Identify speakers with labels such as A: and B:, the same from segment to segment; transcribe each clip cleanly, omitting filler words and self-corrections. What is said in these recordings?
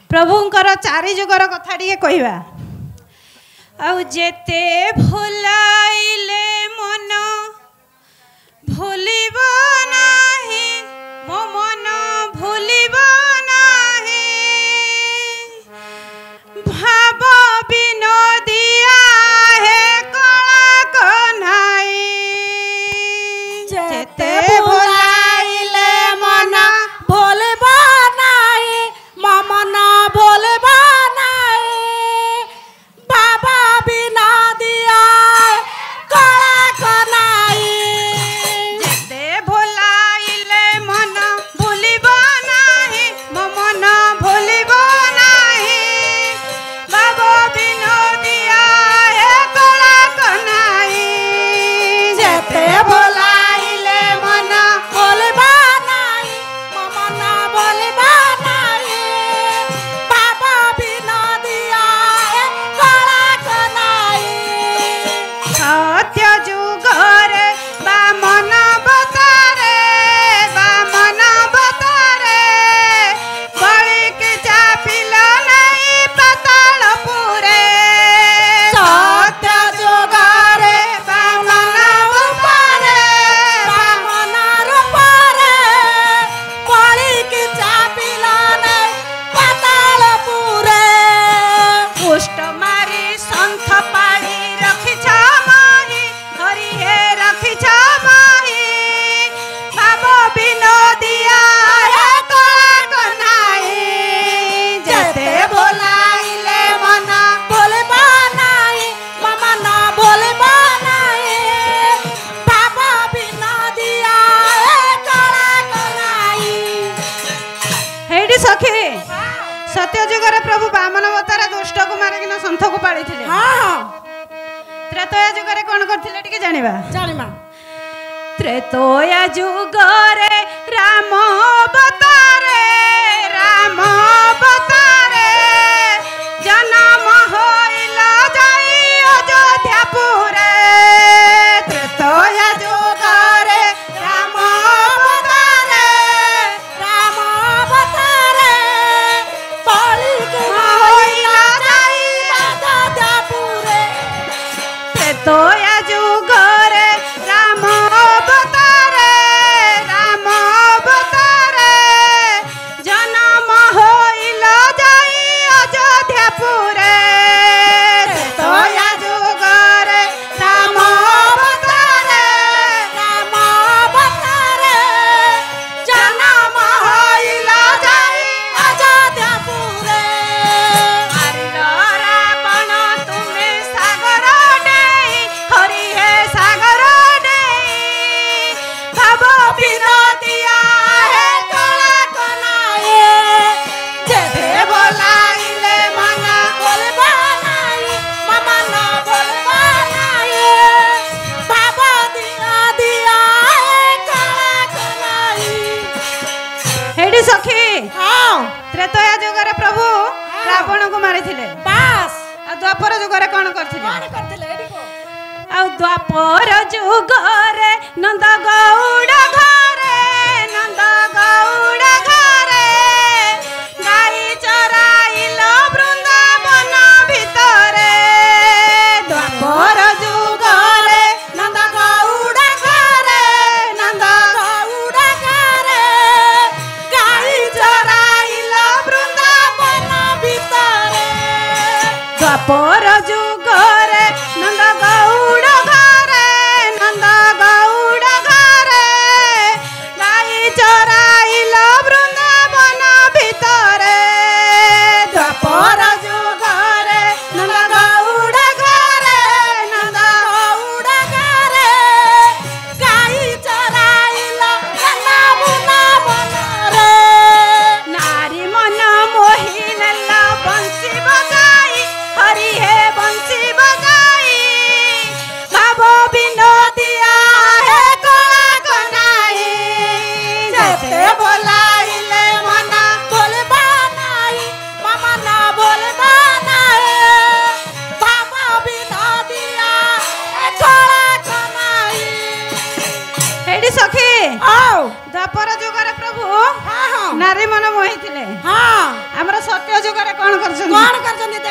A: प्रभुंकर चारि जुगर कथा टिके कहवा आउ जेते भुलाइले मन भूलिब नाही मो मन भूलिब नाही भाव विनोदिया हे कला कन्हाई जेते भुलाइले मन
B: भूलिब नाही मो मन भूलिब नाही बाबा विनोदिया कला कन्हाई
A: जेते भुलाइले मन भूलिब नाही मो मन भूलिब नाही बाबा विनोदिया हे कला कन्हाई जेते भुलाइले मन
B: भूलिब नाही मो मन भूलिब नाही बाबा विनोदिया कला कन्हाई
A: सत्य जुगरे बामन अवतारे बलिक चापिल नहीं पाताल पुरे
B: सत्य जुगरे बामन रूपरे बामन रूपरे बलिक चापिल नहीं पाताल पुरे
A: पुष्ट मारी संथ पाड़ी रखी माही हरि हे रखी माही भाव विनोदिया हे कला कन्हाई जेते भुलाइले मन
B: भूलिब नाही मो मन भूलिब नाही बाबा विनोदिया कला कन्हाई
A: हेडी सखी सत्य जुगरे प्रभु बामन अवतार दुष्ट को मारिकिना संथ को पाड़ी थिले
B: हाँ
A: त्रेतया जुगरे कोन करथिले टिके जानिबा
B: जानिमा
A: त्रेतया जुगरे राम अवतारे जन्म होइला जाई अयोध्यापुरे त्रेतया जुगरे राम अवतारे
B: राम अवतारे बलिक
A: होइला जाई
B: अयोध्यापुरे
A: त्रेतया जुगरे राम अवतारे जन्म होइला जाई अयोध्यापुरे त्रेतया जुगरे राम अवतारे जन्म होइला जाई
B: अयोध्यापुरे
A: रावण तुमे सागर डेई हरि हे सागर डेई भाव विनोदिया हे कला कन्हाई जेते भुलाइले मन
B: भूलिब नाही मो मन भूलिब नाही बाबा विनोदिया कला कन्हाई
A: हेडी सखी
B: हाँ
A: त्रेतया जुगरे प्रभु रावण को मारिथिले
B: बास
A: आ द्वापर जुगरे कोन करथिले
B: कौन करथिले एडी को
A: आ द्वापर जुगरे नंद गौड़ घरे गाई चराइल वृंदावन भितरे द्वापर जुगरे
B: नंद गौड़ घरे गाई
A: चराइल
B: वृंदावन भितरे
A: द्वापर जुगरे नंद गौड़ घरे गाई चराइल वृंदावन भितरे द्वापर जुगरे नंद गौड़ घरे
B: गाई चराइल वृंदावन रे
A: नारी मन मोहि नेला बंसी बजाई हरि हे बंसी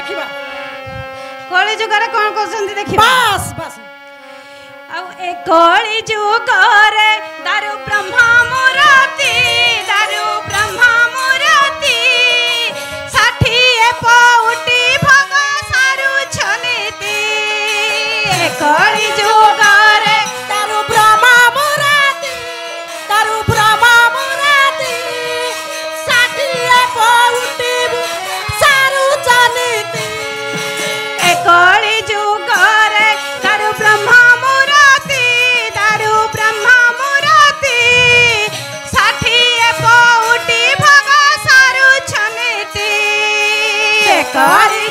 B: देखिबा
A: कली जुगरे कौन कहते देखिबा
B: बस बस
A: ए कली जुगरे दारु ब्रह्मा मूर्ति षाठिए पउटी भग सारु छनीति ए कली जुगरे
B: तारु ब्रह्मा मूर्ति षाठिए पउटी सारु छनीति
A: ए कली जुगरे दारु ब्रह्मा मूर्ति षाठिए पउटी भग सारु छनीति ए कली